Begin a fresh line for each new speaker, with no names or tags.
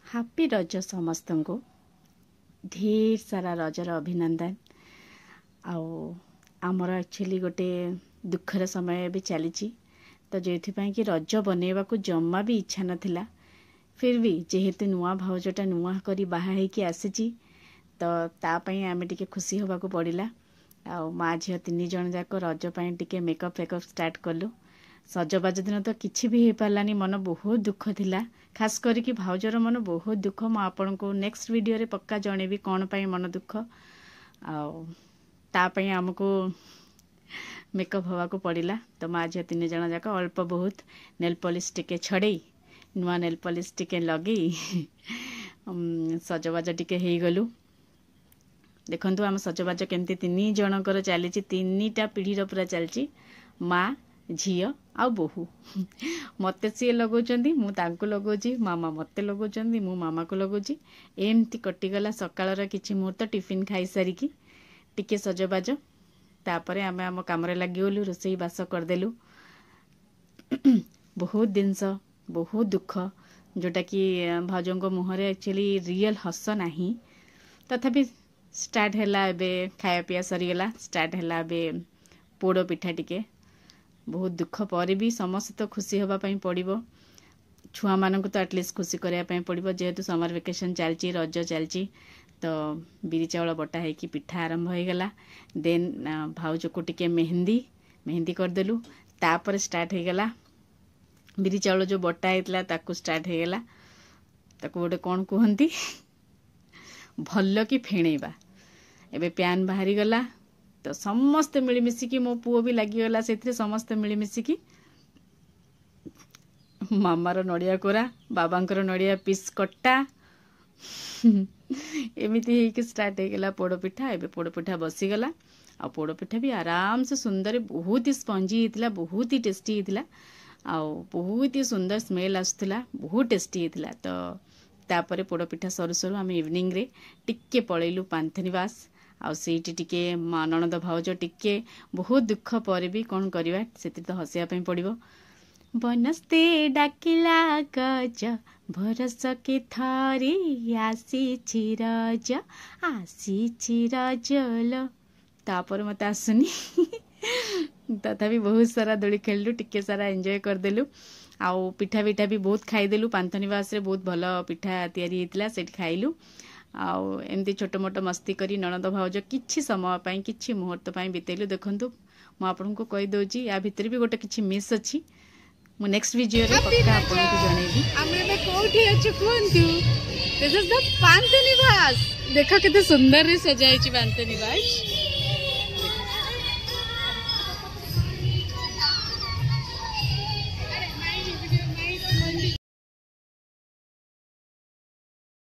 Happy रज समस्त को ढेर सारा रजर अभिनंदन। आमर एक्चुअली गोटे दुखर समय भी चली तो जो कि रज बनैवा को जमा भी इच्छा नाला फिर भी जेहेतु नुआ भाउजटा नुआ करी बाहा कि आसी तो तापाई आम टे खुशी होगा पड़ा। आ माँ झील तीन जन जाक रजपाई टे मेकअप फेकअप स्टार्ट कलु। सजबाज दिन तो किसी भी हो पारानी मन बहुत दुख थिला, खास करके भाउजर मन बहुत दुख। मु आपन को नेक्स्ट वीडियो रे पक्का जणेबी कौन पाई मन दुख तापाई आमको मेकअप हवा को पड़ा। तो माँ झील तीन जन जाक अल्प बहुत नेल पॉलिश टिके छड़े नुआ नेल पॉलिश टिके लगे सजबाज टिके हो गलु। देखंतु आम सजबाज केमती तीन जनकर चली तीनटा पीढ़ीर पूरा चलची माँ झील आ बोहू मत सी लगौंट मुझे लगौची मामा मत लगौंट मु मामा को लगौची एमती कटिगला। सकाळर किछि मुहूर्त टिफिन खाई सारिकी टिके सजबाज तापरे आमे आम कामरे लगिगलु रोसई बास करदेलु। बहुत जिनस बहुत दुख जोटा कि भाउजों मुहरे एक्चुअली रियल हस नाही तथापि स्टार्ट है खाया पिया सरीगला। स्टार्ट है पोड़ पिठा टिके बहुत दुख पर भी समस्त तो खुशी होगापाई पड़ो। छुआ मान तो एटलिस्ट खुशी करने पड़ो जेहेतु समर वेकेशन चलची रज चलची तो बिरी चाउल बटा है कि पिठा आरंभ हो गला। देन भाउज को टिके मेहंदी करदेलु तापर स्टार्ट हो गला बिरी चाउल जो बटा होता ताकू स्टार्ट हो गला ताकू गोटे कौन कहती भल कि फेणेबा। एबे प्यान बाहरी गला तो समस्त मिलमिशिकी मो पुओ भी लगिगला से समस्त मिलमिशिकी मामार नड़िया कोरा बाबांकर नड़िया पीस कट्टा एमती होके स्टार्ट हो गला पोड़पिठा। एबे पोड़पिठा बसीगला आ पोड़पिठा भी आराम से सुंदर बहुत ही स्पंजी होता बहुत ही टेस्टी होता आ बहुत ही सुंदर स्मेल आसुला बहुत टेस्टी होता। तो तापर पोड़पिठा सरू सरू आम इवनिंग रे टिके पलैलु पांथनिवास आ सीटी टिके ननद भाउज टिके बहुत दुख पर भी कौन करवा से तो हसिया पड़ो। बनस्ते डाकिला गज भरस के थरी आसी रज लो तापर मत आसुनी तथापि बहुत सारा दोली खेलु टिके सारा एंजॉय करदेलु। आउ पिठा पिठा भी बहुत खाईदेलु पांथनिवास रे बहुत भल पिठा तैयारी होता से खाइलु। आउ एमती छोट मोट मस्ती करी ननद भाउज किछि समय पाई किछि मुहूर्त पाई बितेलु। देखंतु मु आपन को कहि दोची या भितर भी गोटे किछि मिस अछि मु नेक्स्ट वीडियो रे पक्का आपन को जणेबी।
हमरे में कोठी अछि कोंतु दिस इज द पांथनिवास देखो किते सुंदर रे सजाई छि पांथनिवास।